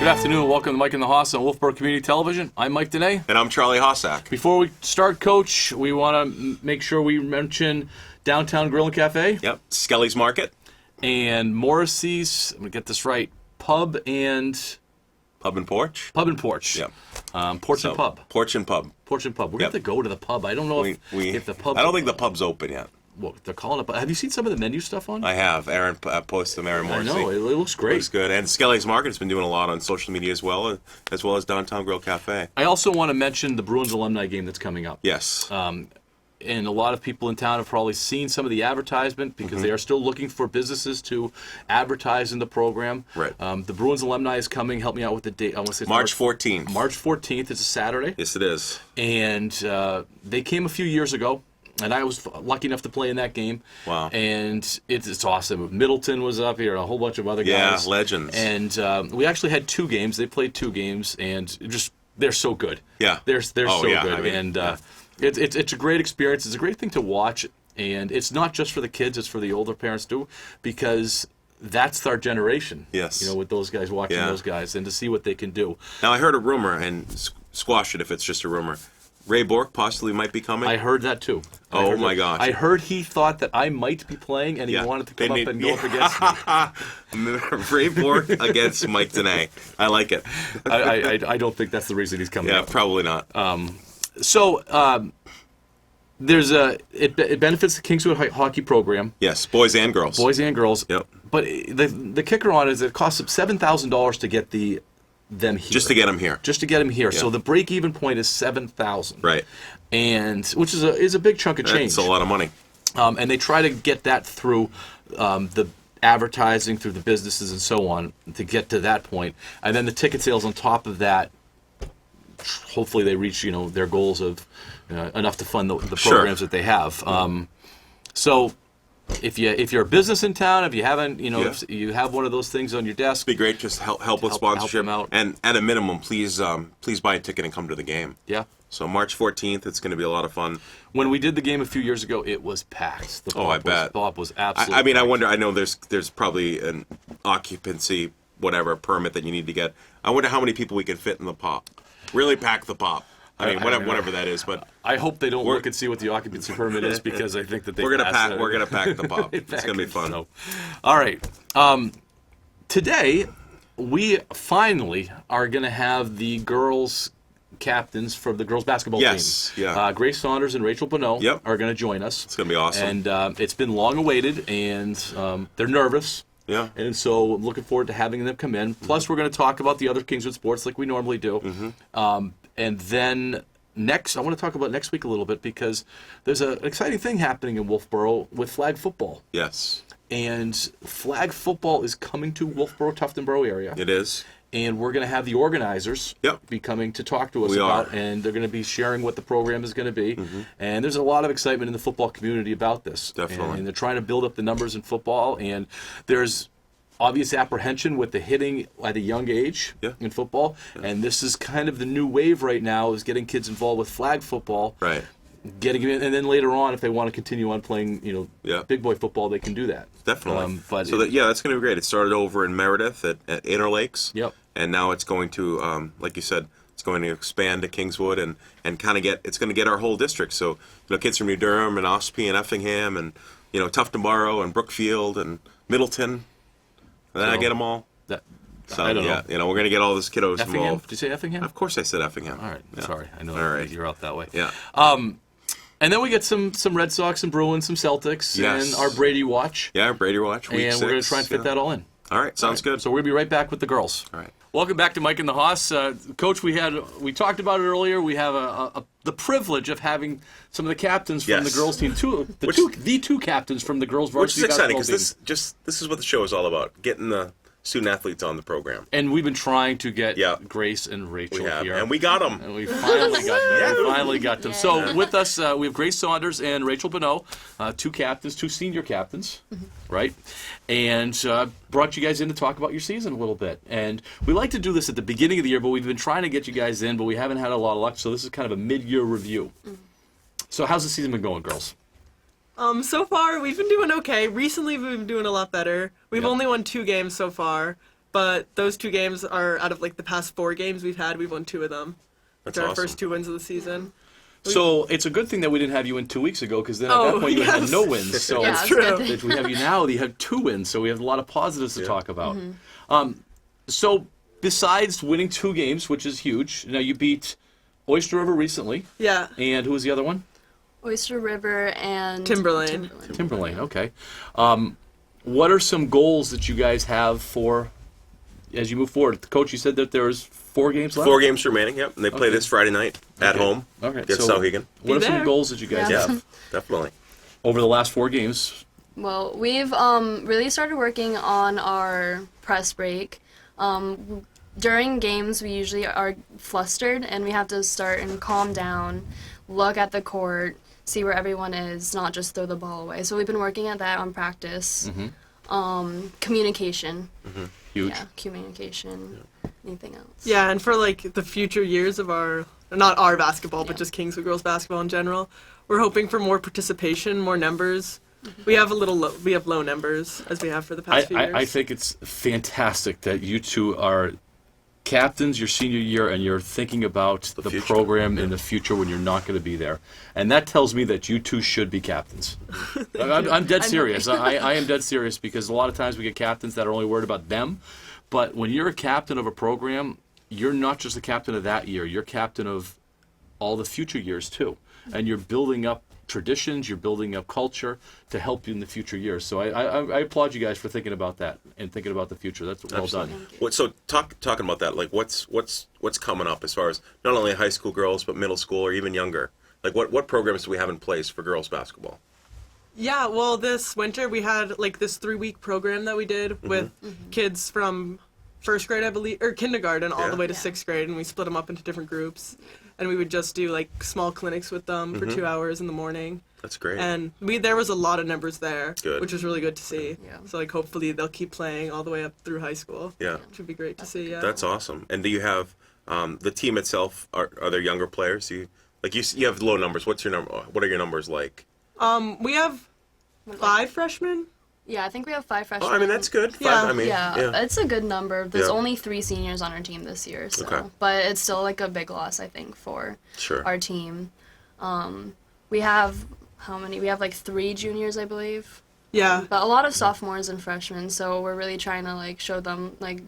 Good afternoon and welcome to Mike and the Hoss on Wolfeboro Community Television. I'm Mike Danais. And I'm Charlie Hossack. Before we start, Coach, we want to make sure we mention Downtown Grill and Cafe. Yep, Skelly's Market. And Morrissey's, I'm going to get this right, Pub and Porch. Pub and Porch. Yep. Porch and Pub. Porch and Pub. Porch and Pub. We're going to have to go to the pub. I don't know if the pub... I don't think the pub's open yet. Well, they're calling it... Have you seen some of the menu stuff on? I have. Aaron posted them, Aaron Morrissey. I know. It looks great. Looks good. And Skelly's Market has been doing a lot on social media as well as Downtown Grill Cafe. I also want to mention the Bruins alumni game that's coming up. Yes. And a lot of people in town have probably seen some of the advertisement because they are still looking for businesses to advertise in the program. Right. The Bruins alumni is coming. Help me out with the date. I want to say March 14th. March 14th. It's a Saturday. Yes, it is. And they came a few years ago, and I was lucky enough to play in that game. Wow. And it's awesome. Middleton was up here, and a whole bunch of other guys. Yeah, legends. And we actually had 2 games. They played 2 games, and they're so good. Yeah. They're so yeah, good. I mean, and yeah. It's a great experience. It's a great thing to watch, and it's not just for the kids; it's for the older parents too, because that's our generation. Yes, with those guys watching those guys, and to see what they can do. Now I heard a rumor, and squash it if it's just a rumor. Ray Bork possibly might be coming. I heard that too. Oh my gosh! I heard he thought that I might be playing, and he wanted to come up and go up against me. Ray Bork against Mike Danais. I like it. I don't think that's the reason he's coming. Yeah, up. probably not. So there's it benefits the Kingswood hockey program. Yes, boys and girls. Boys and girls. Yep. But the kicker on it is it costs them $7,000 to get them here. Just to get them here. Just to get them here. Yeah. So the break-even point is $7,000. Right. And which is a big chunk of change. It's a lot of money. And they try to get that through the advertising, through the businesses and so on to get to that point. And then the ticket sales on top of that. Hopefully they reach their goals of enough to fund the programs that they have. So if you're a business in town, if you haven't if you have one of those things on your desk, it'd be great just help with sponsorship. Help them out. And at a minimum, please buy a ticket and come to the game. Yeah. So March 14th, it's going to be a lot of fun. When we did the game a few years ago, it was packed. I bet. Bob was absolutely. I mean, I wonder. I know there's probably an occupancy permit that you need to get. I wonder how many people we can fit in the pop. Really pack the pop. I mean, whatever that is, but I hope they don't look and see what the occupancy permit is because I think that we're gonna pack the pop. It's gonna be fun. So. All right, today we finally are gonna have the girls captains from the girls basketball team. Yeah. Grace Saunders and Rachel Bonneau are gonna join us. It's gonna be awesome. And it's been long awaited, and they're nervous. Yeah. And so I'm looking forward to having them come in. Plus, we're going to talk about the other Kingswood sports like we normally do. And then I want to talk about next week a little bit because there's an exciting thing happening in Wolfeboro with flag football. Yes. And flag football is coming to Wolfeboro, Tuftonboro area. It is. And we're going to have the organizers be coming to talk to us about, and they're going to be sharing what the program is going to be. And there's a lot of excitement in the football community about this. Definitely. And they're trying to build up the numbers in football, and there's obvious apprehension with the hitting at a young age in football. And this is kind of the new wave right now is getting kids involved with flag football. Right. Getting in, and then later on, if they want to continue on playing, big boy football, they can do that. Definitely. That's going to be great. It started over in Meredith at Interlakes. Yep. And now it's going to, like you said, it's going to expand to Kingswood and kind of it's going to get our whole district. So, kids from New Durham and Ospey and Effingham and, Tuftonboro and Brookfield and Middleton. And then I get them all. I don't know. We're going to get all those kiddos Effingham? involved. Did you say Effingham? Of course I said Effingham. All right. Yeah. Sorry. I know you're out that way. Yeah. And then we get some Red Sox, some Bruins, some Celtics, and our Brady Watch. Yeah, Brady Watch, week 6. And we're going to try and fit that all in. All right, sounds good. So we'll be right back with the girls. All right. Welcome back to Mike and the Hoss. Coach, we talked about it earlier. We have the privilege of having some of the captains from the girls team, the two captains from the girls varsity basketball team. Which is exciting because this is what the show is all about, getting the student athletes on the program. And we've been trying to get Grace and Rachel here. And we got them. And we finally got them. So with us, we have Grace Saunders and Rachel Bonneau, two senior captains, right? And brought you guys in to talk about your season a little bit. And we like to do this at the beginning of the year, but we've been trying to get you guys in, but we haven't had a lot of luck. So this is kind of a mid-year review. So how's the season been going, girls? So far, we've been doing okay. Recently, we've been doing a lot better. We've only won 2 games so far. but those 2 games are out of like the past 4 games we've had. We've won 2 of them. That's Our awesome. first 2 wins of the season. So it's a good thing that we didn't have you in 2 weeks ago, because then at Oh, that point you had yes. no wins. So Yeah, That's it's a true. good thing. that we have you now, you have 2 wins, so we have a lot of positives to talk about. Mm-hmm. So besides winning 2 games, which is huge, now you beat Oyster River recently, Yeah. and who was the other one? Oyster River and Timberlane. Timberlane. Okay. What are some goals that you guys have for as you move forward? Coach, you said that there's 4 games left. 4 games remaining. Yep, and they play Okay. this Friday night at Okay. home Okay, against so Sauhegan. what are Be some there. goals that you guys Yeah. have Yeah, definitely. over the last 4 games? Well, we've really started working on our press break. During games, we usually are flustered, and we have to start and calm down, look at the court, see where everyone is, not just throw the ball away. So we've been working at that on practice. Communication. Huge. Yeah, communication. Anything else? Yeah, and for like the future years of not our basketball, but Yeah. just Kingswood girls basketball in general, we're hoping for more participation, more numbers. We have we have low numbers as we have for the past few years. I think it's fantastic that you 2 are captains your senior year and you're thinking about the future. program in the future when you're not going to be there. And that tells me that you 2 should be captains. I'm dead serious. I am dead serious, because a lot of times we get captains that are only worried about them. But when you're a captain of a program, you're not just the captain of that year. You're captain of all the future years too. And you're building up traditions, you're building up culture to help you in the future years. So I applaud you guys for thinking about that and thinking about the future. That's well done. So talking about that, like what's coming up as far as not only high school girls but middle school or even younger? Like what programs do we have in place for girls basketball? Yeah, well, this winter we had like this 3-week program that we did with kids from 1st grade, I believe, or kindergarten all the way to Yeah. 6th grade, and we split them up into different groups. And we would just do like small clinics with them for 2 hours in the morning. That's great. And there was a lot of numbers there, Good. which was really good to see. Yeah. So like hopefully they'll keep playing all the way up through high school. Yeah. Which would be great to see. Yeah. That's awesome. And do you have the team itself? Are there younger players? You have low numbers. What's your number? What are your numbers like? We have 5 freshmen. Yeah, I think we have 5 freshmen. Oh, I mean that's good. 5, Yeah. I mean, Yeah, it's a good number. There's Yeah. only 3 seniors on our team this year, so Okay. but it's still like a big loss, I think, for Sure. our team. We have how many? We have like 3 juniors, I believe, Yeah. but a lot of sophomores and freshmen. So we're really trying to like show them like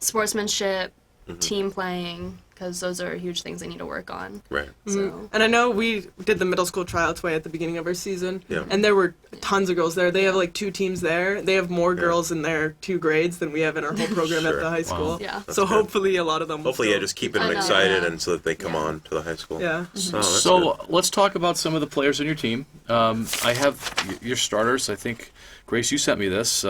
sportsmanship, team playing, because those are huge things they need to work on. Right. So And I know we did the middle school tryouts way at the beginning of our season. Yeah. And there were tons of girls there. They have like 2 teams there. They have more girls in their 2 grades than we have in our whole program Sure. at the high school. yeah. So good. hopefully a lot of them will Hopefully, yeah, still- just keeping I them know, excited yeah. and so that they come Yeah. on to the high school. Yeah. Oh, that's So good. let's talk about some of the players on your team. I have your starters. I think, Grace, you sent me this.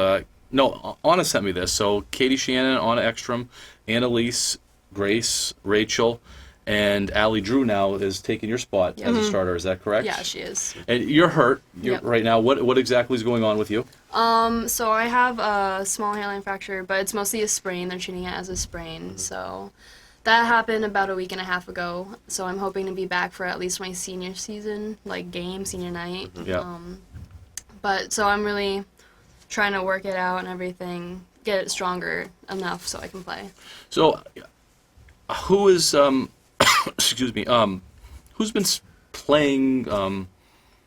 No, Anna sent me this. So Katie Shannon, Anna Ekstrom, Annalise, Grace, Rachel, and Allie Drew now is taking your spot as a starter. Is that correct? Yeah, she is. And you're hurt Yep. right now. What exactly is going on with you? So I have a small hairline fracture, but it's mostly a sprain. They're treating it as a sprain. So that happened about a week and a half ago. So I'm hoping to be back for at least my senior season, like senior night. Yeah. But so I'm really trying to work it out and everything, get it stronger enough so I can play. So who is excuse me, who's been playing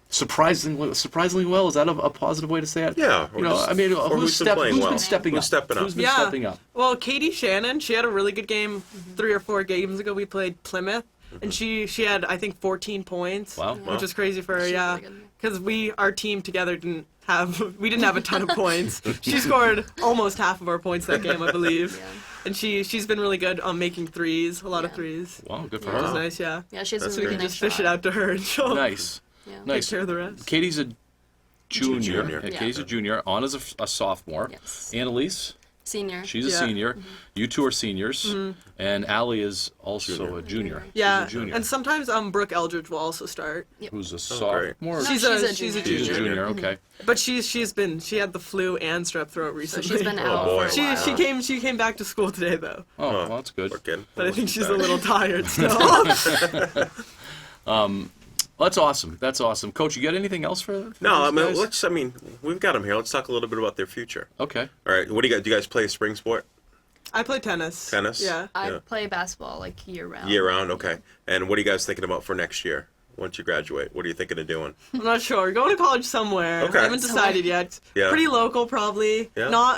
surprisingly well? Is that a positive way to say it? Yeah, or You know, just- I mean, or who's who's been playing well? been stepping Who's up? stepping up? Who's been Yeah. stepping up? Well, Katie Shannon, she had a really good game 3 or 4 games ago. We played Plymouth, and she had, I think, 14 points. Wow. Which is crazy for her, She's yeah. really good. Because our team together didn't have a ton of points. She scored almost half of our points that game, I believe. Yeah. And she's been really good on making threes, a lot of Yeah. threes. Wow, good for Which is her. nice, yeah. Yeah, she has That's a So we really can nice just fish it shot. out to her and she'll Nice, Yeah. nice. take care of the rest. Katie's a junior. Junior. Yeah, Yeah. Katie's a junior. Anna's a sophomore. Yes. Annalise, Senior. she's a Yeah. senior. You 2 are seniors, and Allie is also a junior. Yeah, She's a junior. and sometimes Brooke Eldridge will also start. Who's a great. sophomore? No, She's she's a a junior. She's a junior. junior. Okay. But she had the flu and strep throat So recently. she's been Oh, out boy. for a while. She came back to school today though. Oh, well, that's good. We're good. But I think she's a little tired still. That's awesome. That's awesome. Coach, you got anything else for No, these guys? we've got them here. Let's talk a little bit about their future. Okay. All right, what do you got? Do you guys play a spring sport? I play tennis. Tennis? Yeah. I Yeah. play basketball like year round. Year round, okay. And what are you guys thinking about for next year? Once you graduate, what are you thinking of doing? I'm not sure. Going to college somewhere. Okay. I haven't decided yet. Yeah. Pretty local, probably. Yeah.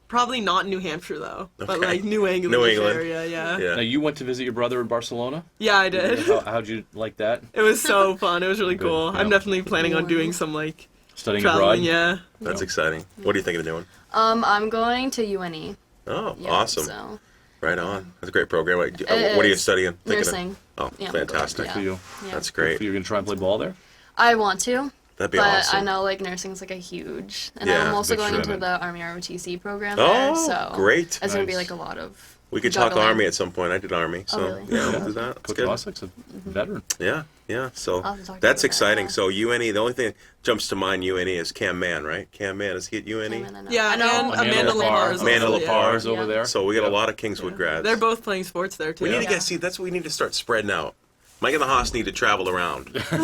Probably not New Hampshire though, but Okay. like New England New England. area. Yeah. Yeah. Now, you went to visit your brother in Barcelona. Yeah, I did. How'd you like that? It was so fun. It was really Good, cool. yeah. I'm definitely planning on doing some like Studying traveling. abroad. Yeah. That's exciting. What are you thinking of doing? I'm going to UNE. Oh, Yeah, awesome. So Right on. That's a great program. What are you is. studying? Thinking of- nursing. Oh, Yeah. fantastic. Yeah. For you. Yeah. That's So great. you're gonna try and play ball there. I want to. That'd be But awesome. I know like nursing's like a huge, and Yeah, I'm also big going into commitment. the Army ROTC program Oh, there, so great. it's gonna be Nice. like a lot of. We could talk juggling. Army at some point. I did Army, so really? yeah, we'll do that. That's Coach good. Hossack's a veteran. Yeah, yeah. So I'll have to talk to that's you about that, exciting. yeah. So UNE, the only thing that jumps to mind UNE is Cam Mann, right? Cam Mann, is he at UNE? Yeah, I know. and Amanda Lamar is Amanda also, Lepar. is over Yeah. there. So we got Yeah. a lot of Kingswood grads. They're both playing sports there too. We need to Yeah. get, see, that's what we need to start spreading out. Mike and the Haas need to travel around a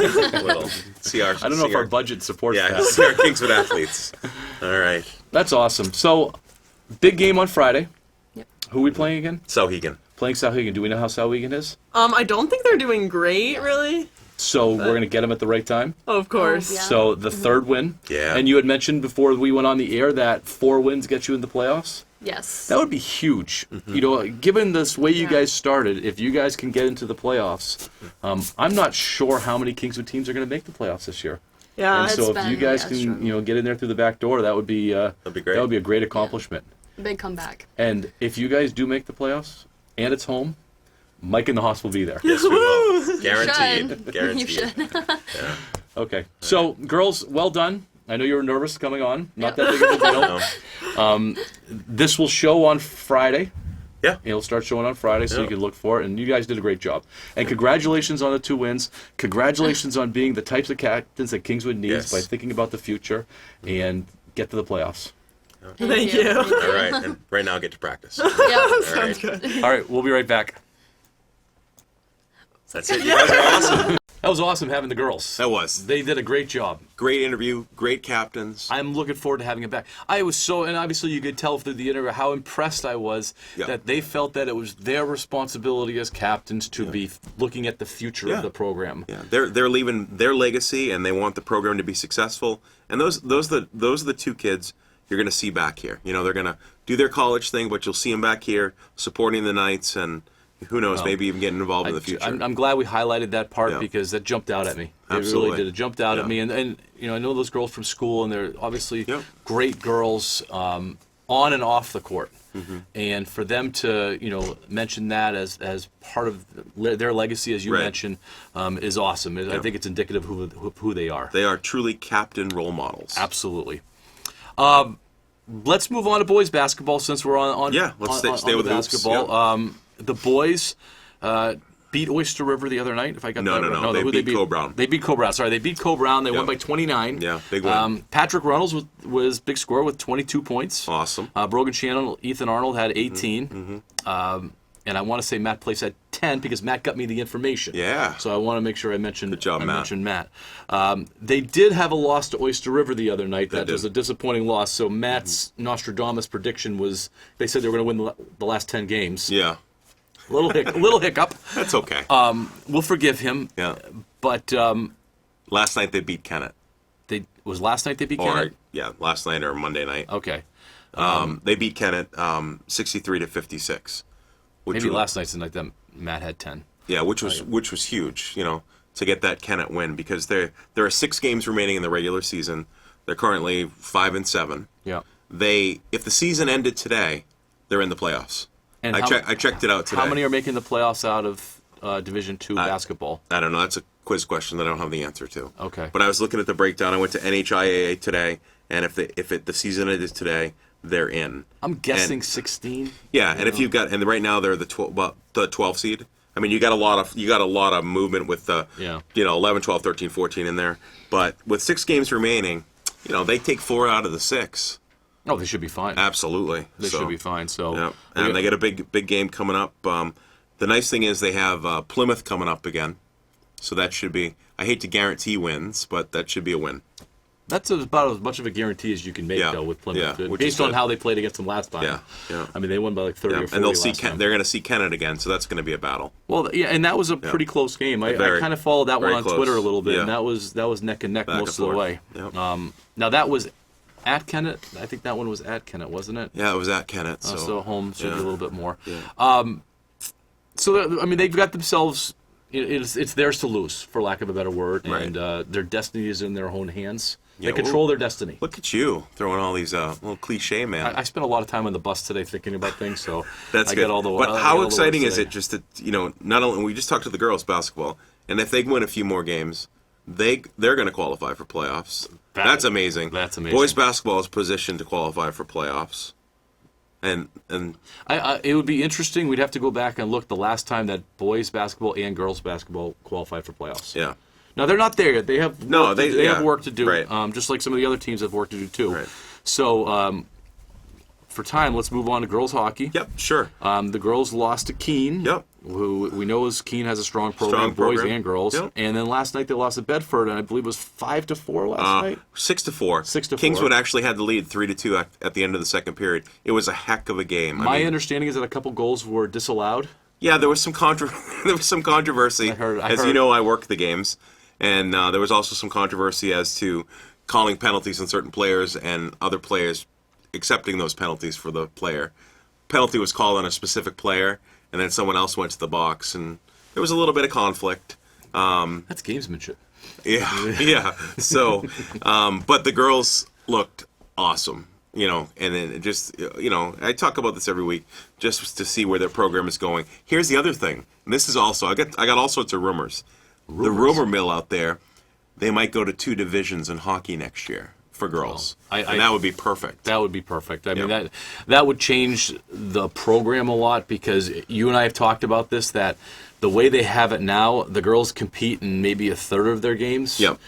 little. See our, I don't know if our budget supports yeah, that. see our Kingswood athletes. All right. That's awesome. So, big game on Friday. Yep. Who are we playing again? Sauhegan. Playing Sauhegan. Do we know how Sauhegan is? I don't think they're doing great, really. So we're gonna get them at the right time. Oh, of course. yeah. So the third win. Yeah. And you had mentioned before we went on the air that 4 wins get you in the playoffs. Yes. That would be huge. You know, given this way you Yeah. guys started, if you guys can get into the playoffs, I'm not sure how many Kingswood teams are going to make the playoffs this year. Yeah. And It's so if been, you guys yeah, can, struggle. you know, get in there through the back door, that would be That'd be great. That would be a great accomplishment. Big comeback. And if you guys do make the playoffs and it's home, Mike and the Haas will be there. Yes, we will. You Guaranteed. should. Guaranteed. You should. Yeah. Okay. So, girls, well done. I know you were nervous coming on. Not that big of a deal. No. This will show on Friday. Yeah. It'll start showing on Friday, so Yeah. you can look for it. And you guys did a great job. And congratulations on the 2 wins. Congratulations on being the types of captains that Kingswood needs Yes. by thinking about the future and get to the playoffs. Thank you. All right. And right now, get to practice. Yeah. All right. All right, we'll be right back. That's it. You guys are awesome. That was awesome having the girls. That was. They did a great job. Great interview. Great captains. I'm looking forward to having it back. I was so, and obviously you could tell through the interview how impressed I was Yeah. that they felt that it was their responsibility as captains to be looking at the future Yeah. of the program. Yeah, they're leaving their legacy, and they want the program to be successful. And those are the 2 kids you're going to see back here. You know, they're going to do their college thing, but you'll see them back here supporting the Knights, and who knows, maybe even getting involved in the future. I'm glad we highlighted that part Yeah. because that jumped out at me. It Absolutely. really did. It jumped out at Yeah. me. And you know, I know those girls from school, and they're obviously Yep. great girls on and off the court. Mm-hmm. And for them to, you know, mention that as part of their legacy, as you Right. mentioned, is awesome. I think it's indicative of who they are. They are truly captain role models. Absolutely. Let's move on to boys basketball since we're on Yeah, let's stay on with the hoops, basketball. The boys beat Oyster River the other night. If I got No, that no, right. no, they who beat Co-Brown. They beat Co-Brown. Sorry, they beat Co-Brown. They won Yep. by 29. Yeah, big win. Patrick Reynolds was big scorer with 22 points. Awesome. Brogan Shannon, Ethan Arnold had 18. Mm-hmm. And I want to say Matt Place had 10 because Matt got me the information. Yeah. So I want to make sure I mentioned. Good job, I Matt. mentioned Matt. They did have a loss to Oyster River the other night. That They was did. a disappointing loss. So Matt's Nostradamus prediction was they said they were going to win the last 10 games. Yeah, Little hiccup. that's okay. We'll forgive him. yeah. But Last night they beat Kennett. last night they beat Or Kennett? yeah, last night or Monday night. Okay. They beat Kennett 63-56. Which Maybe was, last night's the night that Matt had 10. Yeah, which was huge, you know, to get that Kennett win because there are 6 games remaining in the regular season. They're currently 5-7. Yeah. If the season ended today, they're in the playoffs. And I checked it out today. How many are making the playoffs out of Division II basketball? I don't know. That's a quiz question that I don't have the answer to. Okay. But I was looking at the breakdown. I went to NHIAA today, and if the season ended today, they're in. I'm guessing 16. Yeah, and if you've got right now they're the 12 seed. I mean, you got a lot of movement with the 11, 12, 13, 14 in there. But with 6 games remaining, you know, they take 4 out of the 6. Oh, they should be fine. Absolutely. They should be fine. So, Yeah. And they get a big game coming up. The nice thing is they have Plymouth coming up again. So that should be, I hate to guarantee wins, but that should be a win. That's about as much of a guarantee as you can make, Yeah. though, with Plymouth. Yeah, which Based is on good. how they played against them last time. Yeah, yeah. I mean, they won by like 30 or 40 And they'll see last time. they're going to see Kennett again, so that's going to be a battle. Well, yeah, and that was a pretty close game. I Very- kind of followed that one very on close. Twitter a little bit, Yeah. and that was neck and neck Back most and of the forth. way. Yep. Now that was at Kennett. I think that one was at Kennett, wasn't it? Yeah, it was at Kennett. So, Home should be yeah. a little bit more. Yeah. So I mean, they've got themselves. It's theirs to lose, for lack of a better word, Right. and their destiny is in their own hands. Yeah, They control their destiny. Look at you throwing all these little cliche, man. I spent a lot of time on the bus today thinking about things, so That's I good. get all the. But I get how all the exciting words is today. it just that, not only we just talked to the girls basketball, and if they win a few more games, they're going to qualify for playoffs. That's amazing. That's amazing. Boys basketball is positioned to qualify for playoffs. And it would be interesting. We'd have to go back and look the last time that boys basketball and girls basketball qualified for playoffs. yeah. Now they're not there yet. They have work to, they have yeah. work to do. Right. Just like some of the other teams have work to do too. Right. So for time, let's move on to girls hockey. Yep, sure. The girls lost to Keene. Yep. Who we know is Keene has a strong program, Strong boys program. and girls. Yep. And then last night they lost to Bedford, and I believe it was 5-4 last night. 6-4. 6-4. Kingswood actually had the lead 3-2 at the end of the second period. It was a heck of a game. My understanding is that a couple goals were disallowed. Yeah, there was some there was some controversy. I heard- As you know, I work the games, and there was also some controversy as to calling penalties on certain players and other players accepting those penalties for the player. Penalty was called on a specific player, and then someone else went to the box, and there was a little bit of conflict. That's gamesmanship. Yeah, yeah. So, but the girls looked awesome, and then it just, I talk about this every week just to see where their program is going. Here's the other thing. And this is also, I got all sorts of rumors. The rumor mill out there, they might go to 2 divisions in hockey next year for girls. And that would be perfect. That would be perfect. I mean, Yep. that would change the program a lot, because you and I have talked about this, that the way they have it now, the girls compete in maybe a third of their games. Yep.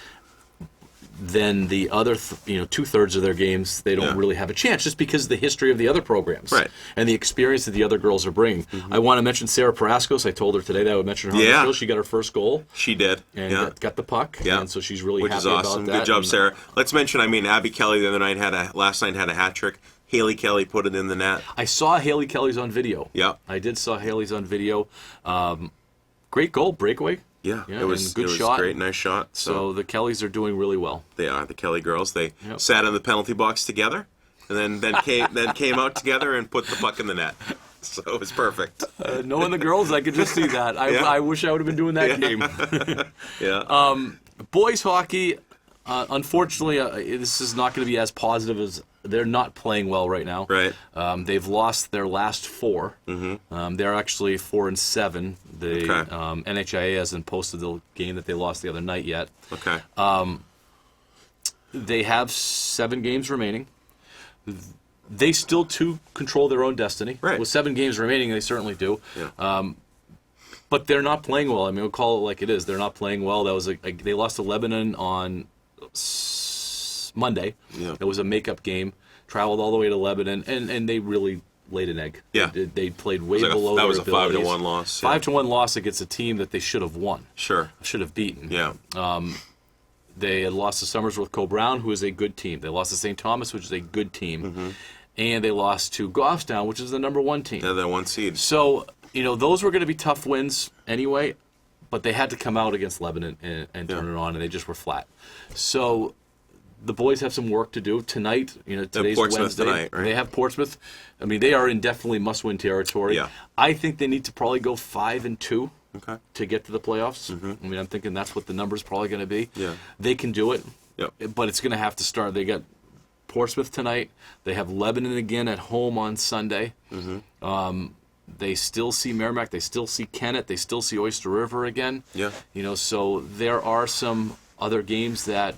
Then the other, 2/3 of their games, they don't Yeah. really have a chance, just because of the history of the other programs. Right. And the experience that the other girls are bringing. I want to mention Sarah Paraskos. I told her today that I would mention her on Yeah. the show. She got her first goal She did. and yeah. got the puck. Yeah. And so she's really Which happy is awesome. about that. Good job, And Sarah. Let's mention, Abby Kelly the other night last night had a hat trick. Haley Kelly put it in the net. I saw Haley Kelly's on video. Yep. I did saw Haley's on video. Great goal, breakaway. Yeah, Yeah, it was and good it was shot. great, nice shot. So the Kellys are doing really well. They are the Kelly girls. They Yep. sat in the penalty box together, and then came out together and put the puck in the net. So it was perfect. Knowing the girls, I could just see that. I wish I would have been doing that game. Yeah. Boys hockey, unfortunately, this is not going to be as positive as they're not playing well right now. Right. They've lost their last 4. Mm-hmm. They're actually 4-7. The Okay. NHIA hasn't posted the game that they lost the other night yet. Okay. They have 7 games remaining. They still too control their own destiny. Right. With 7 games remaining, they certainly do. Yeah. But they're not playing well. I mean, we'll call it like it is. They're not playing well. That was they lost to Lebanon on Monday. Yeah. It was a makeup game. Traveled all the way to Lebanon, and they really laid an egg. Yeah. They played way That below was their a 5-1 abilities. loss. Yeah. 5-1 loss against a team that they should have won. Sure. Should have beaten. Yeah. They had lost to Somersworth Co-Brown, who is a good team. They lost to St. Thomas, which is a good team. Mm-hmm. And they lost to Goffstown, which is the number 1 team. They're the 1 seed. So, those were going to be tough wins anyway, but they had to come out against Lebanon and turn it on, and they just were flat. So the boys have some work to do tonight. Today's Portsmouth Wednesday. tonight, right? They have Portsmouth. I mean, they are in definitely must-win territory. Yeah. I think they need to probably go 5-2 Okay. to get to the playoffs. I mean, I'm thinking that's what the number's probably going to be. Yeah. They can do it. Yep. But it's going to have to start. They got Portsmouth tonight. They have Lebanon again at home on Sunday. They still see Merrimack. They still see Kennett. They still see Oyster River again. Yeah. So there are some other games that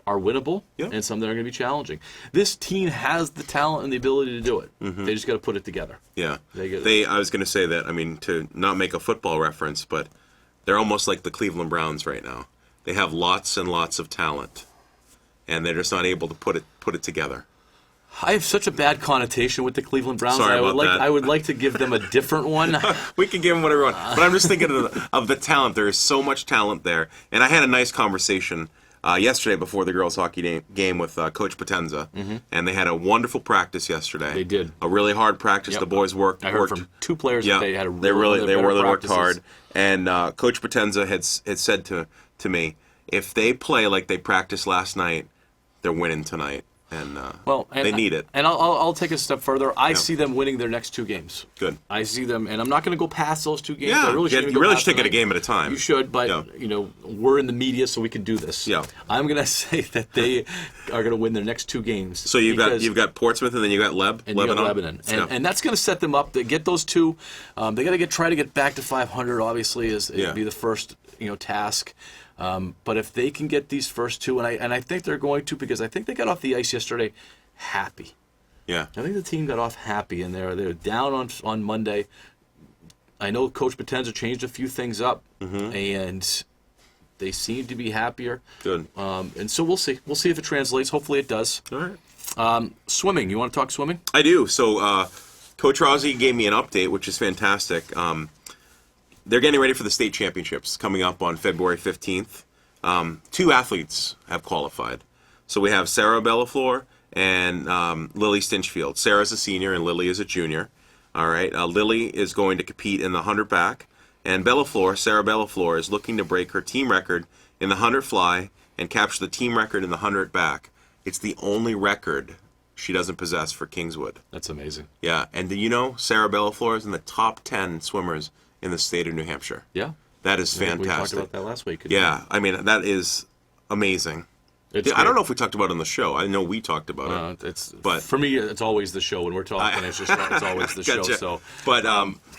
are winnable Yeah. and some that are going to be challenging. This team has the talent and the ability to do it. They just got to put it together. Yeah. They I was going to say that, to not make a football reference, but they're almost like the Cleveland Browns right now. They have lots and lots of talent, and they're just not able to put it together. I have such a bad connotation with the Cleveland Browns. Sorry about that. I would like to give them a different one. We can give them whatever we want. But I'm just thinking of the talent. There is so much talent there. And I had a nice conversation yesterday before the girls' hockey game with Coach Potenza, and they had a wonderful practice yesterday. They did. A really hard practice. Yep. The boys worked. I heard from 2 players that they had a they really worked practices. hard. And Coach Potenza had said to me, if they play like they practiced last night, they're winning tonight. And, they need it. And I'll take a step further. I see them winning their next 2 games. Good. I see them, and I'm not going to go past those 2 games. Yeah, I really shouldn't you go really past should take it a tonight. game at a time. You should, but we're in the media, so we can do this. Yeah. I'm going to say that they are going to win their next 2 games. So you've got Portsmouth, and then you got Lebanon. And that's going to set them up. They get those 2. They got to try to get back to 500. Obviously, it'd be the first task. But if they can get these first 2, and I think they're going to, because I think they got off the ice yesterday happy. Yeah. I think the team got off happy, and they're down on Monday. I know Coach Potenza changed a few things up, and they seem to be happier. Good. And so we'll see. We'll see if it translates. Hopefully it does. All right. Swimming. You want to talk swimming? I do. So Coach Rossi gave me an update, which is fantastic. They're getting ready for the state championships coming up on February 15th. 2 athletes have qualified. So we have Sarah Bellafleur and Lily Stinchfield. Sarah's a senior and Lily is a junior. All right. Lily is going to compete in the 100 back, and Sarah Bellafleur, is looking to break her team record in the 100 fly and capture the team record in the 100 back. It's the only record she doesn't possess for Kingswood. That's amazing. Yeah, and do you know Sarah Bellafleur is in the top 10 swimmers in the state of New Hampshire? Yeah. That is fantastic. We talked about that last week. Yeah, I mean, that is amazing. I don't know if we talked about it on the show. I know we talked about it. But for me, it's always the show. When we're talking, it's always the show. Gotcha. So,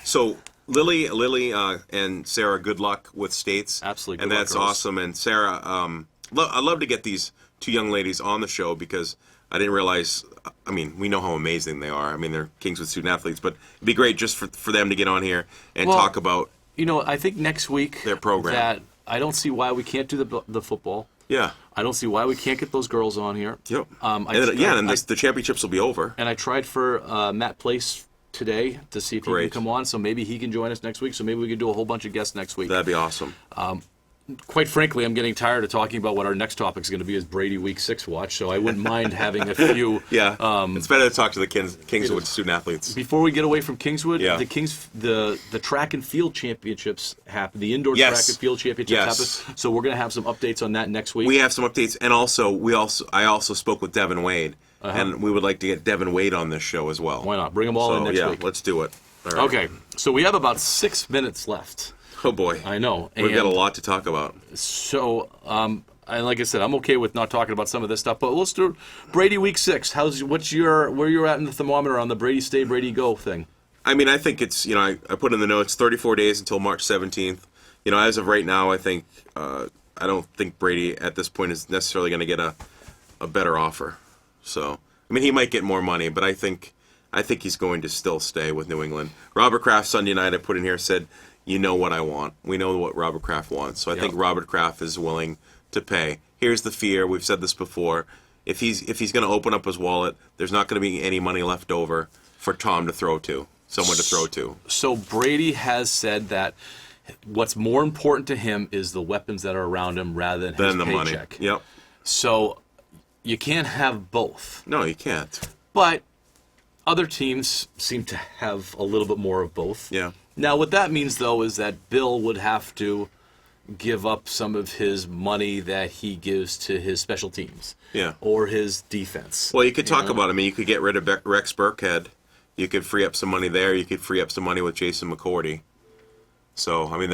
so Lily, and Sarah, good luck with states. Absolutely, and good luck, that's girls. awesome. And Sarah, I love to get these 2 young ladies on the show because I didn't realize. I mean, we know how amazing they are. I mean, they're Kingswood student athletes, but it'd be great just for them to get on here and talk about. I think next week their program. That I don't see why we can't do the football. Yeah. I don't see why we can't get those girls on here. Yep. The championships will be over. And I tried for Matt Place today to see if he can come on, so maybe he can join us next week. So maybe we can do a whole bunch of guests next week. That'd be awesome. Quite frankly, I'm getting tired of talking about what our next topic is going to be is Brady Week 6 watch, so I wouldn't mind having a few. Yeah, it's better to talk to the Kingswood student athletes. Before we get away from Kingswood, yeah. the track and field championships happen. The indoor track and field championships happen. So we're going to have some updates on that next week. We have some updates, and I also spoke with Devin Wade, and we would like to get Devin Wade on this show as well. Why not? Bring them all in next week. Let's do it. All right. Okay, so we have about 6 minutes left. Oh boy, I know. We've got a lot to talk about. So, and like I said, I'm okay with not talking about some of this stuff, but let's do Brady Week 6. Where you're at in the thermometer on the Brady Stay, Brady Go thing? I mean, I think it's I put in the notes 34 days until March 17th. As of right now, I think I don't think Brady at this point is necessarily going to get a better offer. So, I mean, he might get more money, but I think he's going to still stay with New England. Robert Kraft Sunday night I put in here said, "You know what I want. We know what Robert Kraft wants." So I think Robert Kraft is willing to pay. Here's the fear. We've said this before. If he's going to open up his wallet, there's not going to be any money left over for Tom to throw to, someone to throw to. So Brady has said that what's more important to him is the weapons that are around him rather than his the paycheck. Money. Yep. So you can't have both. No, you can't. But other teams seem to have a little bit more of both. Yeah. Now, what that means, though, is that Bill would have to give up some of his money that he gives to his special teams. Yeah. Or his defense. Well, you could talk about it. I mean, you could get rid of Rex Burkhead. You could free up some money there. You could free up some money with Jason McCourty. So, I mean,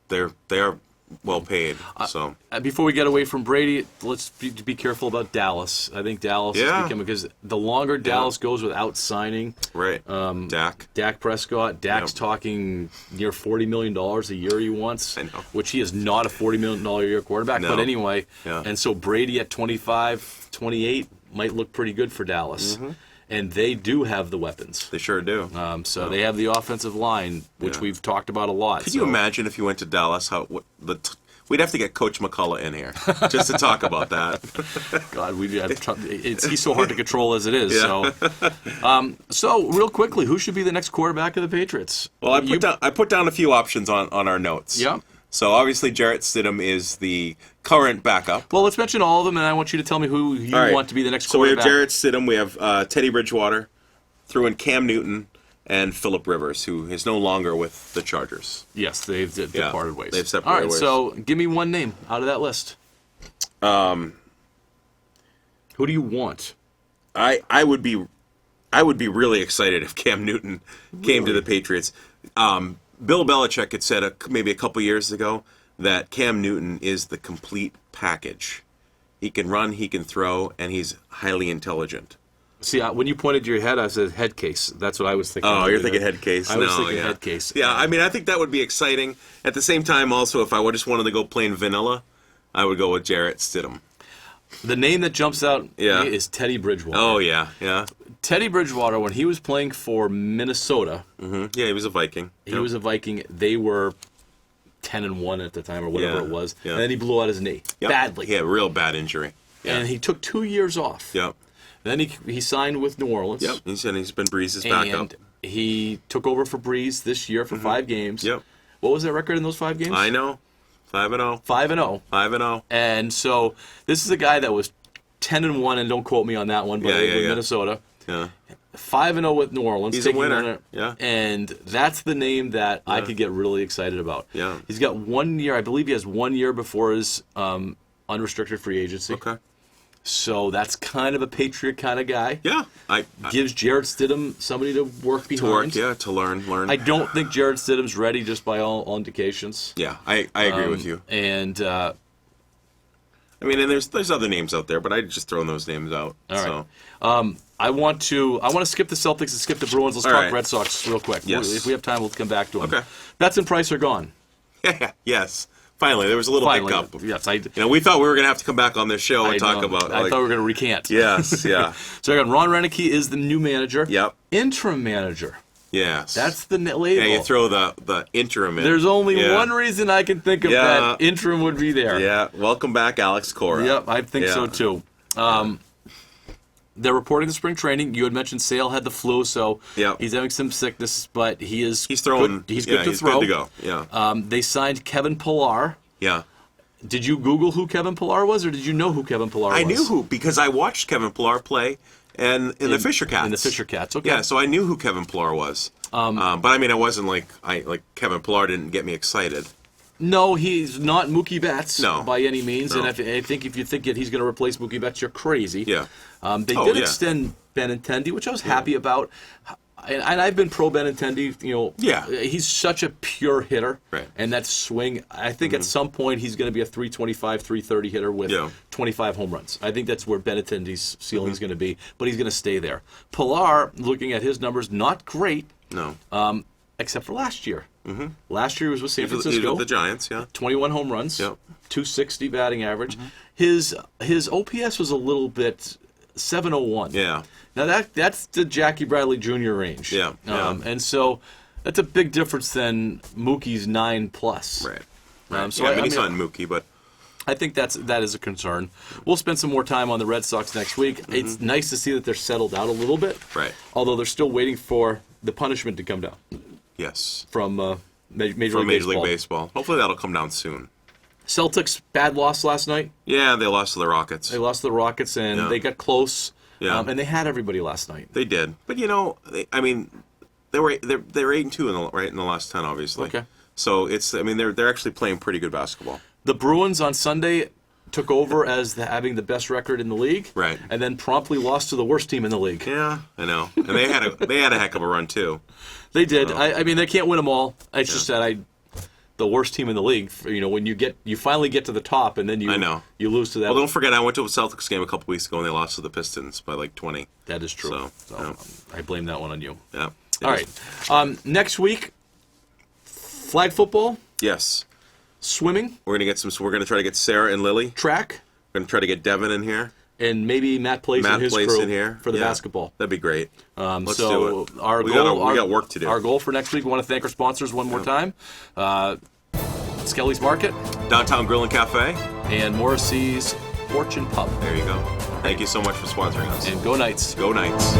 they are well paid. So before we get away from Brady, let's be careful about Dallas. I think Dallas is becoming, because the longer Dallas goes without signing, right? Dak Prescott. Dak's talking near $40 million a year he wants, I know. Which he is not a $40 million a year quarterback. No. But anyway, Yeah. And so Brady at 25, 28 might look pretty good for Dallas. Mm-hmm. And they do have the weapons. They sure do. So they have the offensive line, which we've talked about a lot. Could you imagine if you went to Dallas? We'd have to get Coach McCullough in here just to talk about that. God, he's so hard to control as it is. Yeah. So real quickly, who should be the next quarterback of the Patriots? Well, I put down a few options on our notes. Yeah. So obviously Jarrett Stidham is the current backup. Well, let's mention all of them, and I want you to tell me who you All right. want to be the next So we have quarterback. Jarrett Stidham, we have Teddy Bridgewater, threw in Cam Newton, and Phillip Rivers, who is no longer with the Chargers. Yes, they've departed ways. They've separated All right, ways. so give me one name out of that list. Who do you want? I would be really excited if Cam Newton came to the Patriots. Bill Belichick had said maybe a couple years ago that Cam Newton is the complete package. He can run, he can throw, and he's highly intelligent. See, when you pointed to your head, I said head case. That's what I was thinking. Oh, you're thinking head case. I was No, thinking yeah. head case. Yeah, I mean, I think that would be exciting. At the same time, also, if I just wanted to go plain vanilla, I would go with Jarrett Stidham. The name that jumps out Yeah. is Teddy Bridgewater. Oh, yeah, yeah. Teddy Bridgewater, when he was playing for Minnesota, Yeah, he was a Viking. he was a Viking. They were 10-1 at the time, or whatever Yeah, it was, yeah. and then he blew out his knee Yep. badly. Yeah, real bad injury. Yeah. And he took 2 years off. Yep. Then he signed with New Orleans. Yep. He's been Breeze's backup. And he took over for Breeze this year for 5 games. Yep. What was their record in those 5 games? I know. 5-0. 5-0. 5-0. And so this is a guy that was 10-1, and don't quote me on that one, but Yeah, with yeah, yeah. Minnesota. Yeah. 5-0 with New Orleans. He's a taking winner, on it. yeah. And that's the name that I could get really excited about. Yeah. He's got 1 year. I believe he has 1 year before his unrestricted free agency. Okay. So that's kind of a Patriot kind of guy. Yeah. I Gives Jarrett Stidham somebody to work behind. to work, yeah, to learn. I don't think Jarrett Stidham's ready just by all indications. Yeah, I agree with you. And I mean, and there's other names out there, but I just thrown those names out. all right. So. I want to skip the Celtics and skip the Bruins. Let's All talk right. Red Sox real quick. Yes. If we have time, we'll come back to them. Okay. Betts and Price are gone. Yes. Finally, there was a little Finally. hiccup. Yes, You know, we thought we were going to have to come back on this show and I talk know. about. I thought we were going to recant. Yes, yeah. So I got Ron Renicky is the new manager. Yep. Interim manager. Yes. That's the label. Yeah, you throw the interim in. There's only Yeah. one reason I can think of Yeah. that interim would be there. Yeah. Welcome back, Alex Cora. Yep, I think Yeah. so too. They're reporting the spring training. You had mentioned Sale had the flu, so Yep. he's having some sickness, but he's throwing. Good. He's yeah, good to he's throw. good to go. Yeah. They signed Kevin Pillar. Yeah. Did you Google who Kevin Pillar was, or did you know who Kevin Pillar was? I knew who because I watched Kevin Pillar play and in the Fisher Cats. In the Fisher Cats, okay. Yeah, so I knew who Kevin Pillar was. But I mean, I wasn't like Kevin Pillar didn't get me excited. No, he's not Mookie Betts No. by any means, No. and I think if you think that he's going to replace Mookie Betts, you're crazy. Yeah. They Oh, did yeah. extend Benintendi, which I was happy about. And I've been pro Benintendi. You know, Yeah. he's such a pure hitter, Right. and that swing. I think at some point he's going to be a 325, 330 hitter with Yeah. 25 home runs. I think that's where Benintendi's ceiling is going to be, but he's going to stay there. Pilar, looking at his numbers, not great, No. except for last year. Last year he was with San He's with Francisco. the Giants, yeah. 21 home runs, Yep. 260 batting average. His OPS was a little bit 701. Yeah. Now that's the Jackie Bradley Jr. range. Yeah, yeah. And so that's a big difference than Mookie's 9+. Right. So Yeah, I mean, he's not Mookie, but I think that is a concern. We'll spend some more time on the Red Sox next week. It's nice to see that they're settled out a little bit. Right. Although they're still waiting for the punishment to come down yes. from Major From League Major League Baseball. Hopefully that'll come down soon. Celtics, bad loss last night. Yeah, they lost to the Rockets. They lost to the Rockets, and Yeah. they got close. Yeah. And they had everybody last night. They did, but you know, I mean, they were 8-2 in the last 10, obviously. Okay. So they're actually playing pretty good basketball. The Bruins on Sunday took over as having the best record in the league. Right. And then promptly lost to the worst team in the league. Yeah, I know, and they had a heck of a run too. They did. I mean, they can't win them all. It's just that the worst team in the league. You know, when you finally get to the top, and then you I know. you lose to that. Well, don't forget, I went to a Celtics game a couple weeks ago, and they lost to the Pistons by like 20. That is true. So, I blame that one on you. Yeah. All right. Next week, flag football, Yes, swimming, we're gonna try to get Sarah and Lily. track, We're gonna try to get Devin in here. and maybe Matt plays Matt and his plays crew in here for the Yeah. basketball. That'd be great. Let's So do it. our we goal, got work to do. Our goal for next week. We want to thank our sponsors one more time: Skelly's Market Downtown Grill and Cafe. and Morrissey's Fortune Pub. There you go. Thank you so much for sponsoring us. And go Knights. Go Knights.